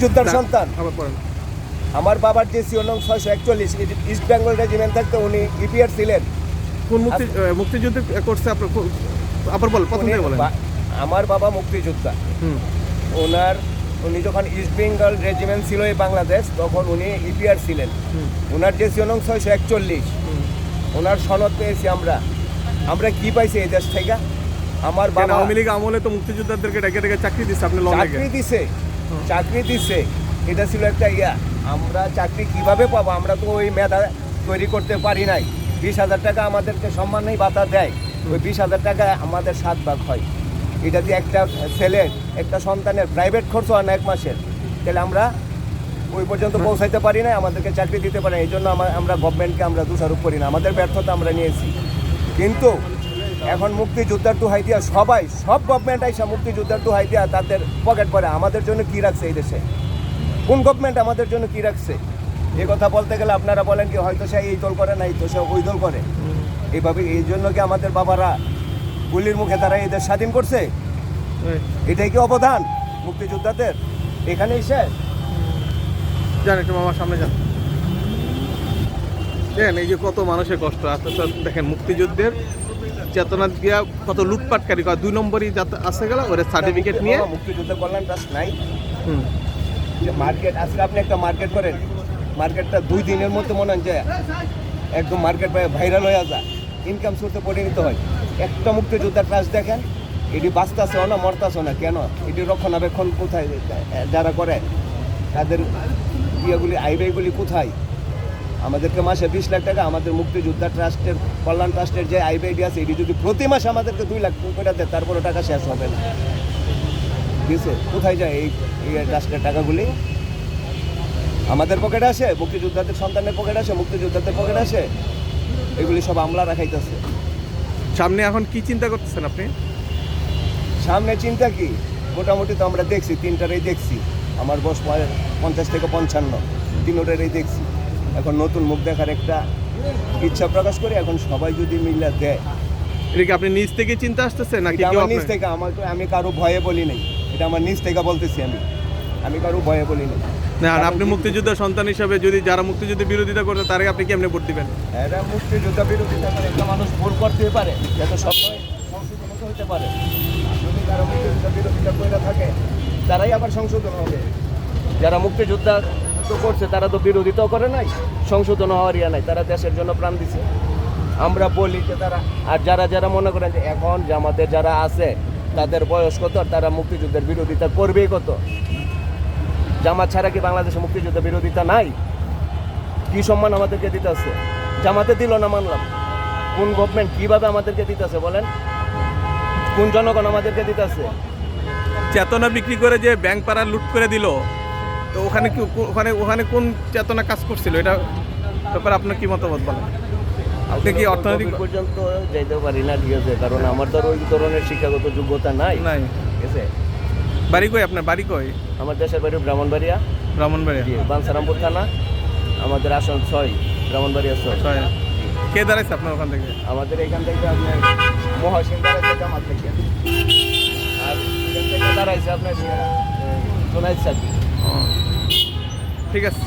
যোদ্ধার সন্তান। আমার বাবার যে সিওনং 641 ইস্ট বেঙ্গল রেজিমেন্ট থাকতে উনি ইপিআর ছিলেন। কোন মুক্তিযুদ্ধ করছে আপনার বল প্রথম থেকে বলেন। আমার বাবা মুক্তিযোদ্ধা। উনি যখন ইস্ট বেঙ্গল রেজিমেন্ট ছিল এই বাংলাদেশ, তখন উনি ইপিআর ছিলেন। ওনার যে সিওনং 641 ওনার সনদ পেয়েছি আমরা কি পাইছি এই দেশ থেকে? আমার বাবা আওয়ামী লীগ আমলে তো মুক্তিযোদ্ধাদেরকে ডেকে ডেকে চাকরি দিচ্ছে, আপনি চাকরি দিছে। এটা ছিল একটা আমরা চাকরি কিভাবে পাবো? আমরা তো ওই মেধা তৈরি করতে পারি নাই। 20,000 টাকা আমাদেরকে সম্মান নেই ভাতা দেয়, ওই 20,000 টাকা আমাদের 7 ভাগ হয়। এটা দিয়ে একটা ছেলের একটা সন্তানের প্রাইভেট খরচ হয় না 1 মাসের, তাহলে আমরা ওই পর্যন্ত পৌঁছাইতে পারি না, আমাদেরকে চাকরি দিতে পারি না। এই জন্য আমরা গভর্নমেন্টকে আমরা দোষারোপ করি না, আমাদের ব্যর্থতা আমরা নিয়েছি। কিন্তু এখন মুক্তিযোদ্ধার দোহাই দিয়া সব গভর্নমেন্ট আইসা মুক্তিযোদ্ধার দোহাই দিয়া তাদের পকেট ভরে। আমাদের জন্য কি রাখছে এই দেশে? কোন গভর্নমেন্ট আমাদের জন্য কি রাখছে? এই কথা বলতে গেলে আপনারা বলেন কি হয়তো সে এই দল করে, নাই তো সে ওই দল করে। এইভাবে এই জন্য কি আমাদের বাবারা গুলির মুখে তারা এই দেশ স্বাধীন করছে? এটাই কি অবদান মুক্তিযোদ্ধাদের? এখানেই শেষ? জান একটু মামার সামনে যান, দেখেন এই যে কত মানুষের কষ্ট। আস্তে আস্তে দেখেন মুক্তিযুদ্ধের চেতনা দিয়া কত লুটপাটকারী 2 নম্বরই যাতে আসে গেল ওর সার্টিফিকেট নিয়ে মুক্তিযুদ্ধ কল্যাণ ট্রাস্ট নাই। যে মার্কেট আজকে আপনি একটা মার্কেট করেন, মার্কেটটা 2 দিনের মধ্যে মনে হয় যে একদম মার্কেট ভাইরাল হয়ে যায়, ইনকাম সোর্সে পরিণত হয়। একটা মুক্তিযোদ্ধার ট্রাস্ট দেখেন, এটি বাঁচতেছেও না মরতেছেও না। কেন? এটি রক্ষণাবেক্ষণ কোথায় যারা করে? তাদের ইয়েগুলি আইব্যয়গুলি কোথায়? আমাদেরকে মাসে 20 লাখ টাকা আমাদের মুক্তিযোদ্ধা ট্রাস্টের কল্যাণ ট্রাস্টের যে আইব্যয়টি আছে, এটি যদি প্রতি মাসে আমাদেরকে 2 লাখ টাকা দেয়, তারপরে টাকা শেষ হবে না। বুঝছে? কোথায় যায় এই ট্রাস্টের টাকাগুলি? আমাদের পকেটে আসে, মুক্তিযোদ্ধাদের সন্তানের পকেটে আসে, মুক্তিযোদ্ধাদের পকেটে আসে। এগুলি সব আমলা রাখাইতেছে। সামনে এখন কি চিন্তা করতেছেন আপনি? সামনে চিন্তা কি? মোটামুটি তো আমরা দেখছি, 3টারই দেখছি। আমার বয়স 50 থেকে 55, 3টারই দেখছি। এখন নতুন মুখ দেখার একটা ইচ্ছা প্রকাশ করি। এখন সবাই যদি মিলে দেয়। এটা কি আপনি নিজ থেকে চিন্তা আসতেছে নাকি? আমার নিজ থেকে, আমি কারো ভয়ে বলি নাই, এটা আমার নিজ থেকে বলতেছি। আমি কারো ভয়ে বলি নাই। না, আপনি মুক্তিযোদ্ধা সন্তান হিসাবে যদি যারা মুক্তিযুদ্ধের বিরোধিতা করছে তারে আপনি কেমনে ভোট দিবেন? এরা মুক্তিযোদ্ধা বিরোধিতা করে একটা মানুষ ভুল করতে পারে, যাতে সবসময় সংশোধন হতে পারে। যদি তারা মুক্তিযোদ্ধা বিরোধিতা করে থাকে, তারাই আবার সংশোধন হবে। যারা মুক্তিযোদ্ধা তো করছে তারা তো বিরোধিতাও করে নাই, সংশোধন হওয়ার নাই। তারা দেশের জন্য প্রাণ দিছে। আমরা বলি যে তারা, আর যারা মনে করেন যে এখন জামাতে যারা আছে তাদের বয়স কত, তারা মুক্তিযুদ্ধের বিরোধিতা করবেই কত? জামাত ছাড়া কি বাংলাদেশে মুক্তিযুদ্ধের বিরোধিতা নাই? কি সম্মান আমাদেরকে দিতেছে? জামাতে দিল না মানলাম, কোন গভর্নমেন্ট কিভাবে আমাদেরকে দিতেছে বলেন? কোন জনগণ আমাদেরকে দিতেছে? চেতনা বিক্রি করে যে ব্যাংক পাড়া লুট করে দিল, তো ওখানে কি ওখানে কোন চেতনা কাজ করছিল? এটা ব্যাপারে আপনার কি মতামত বলেন? আপনি কি অর্থনৈতিক পর্যন্ত যাইতে পারি না, ঠিক আছে, কারণ আমার তো ওই ধরনের শিক্ষাগত যোগ্যতা নাই। ঠিক আছে। বাড়ি কই আপনার? বাড়ি কই? আমার দেশের বাড়ি ব্রাহ্মণবাড়িয়া। বাঞ্ছারামপুর থানা, আমাদের আসন 6, ব্রাহ্মণবাড়িয়া 6। কে দাঁড়াইছে আপনার ওখান থেকে? আমাদের এখান থেকে আপনার মহাসিং দাঁড়াইছে জামাত থেকে, আর এখান থেকে দাঁড়াইছে আপনার জোনাইদ সাকি। ঠিক আছে।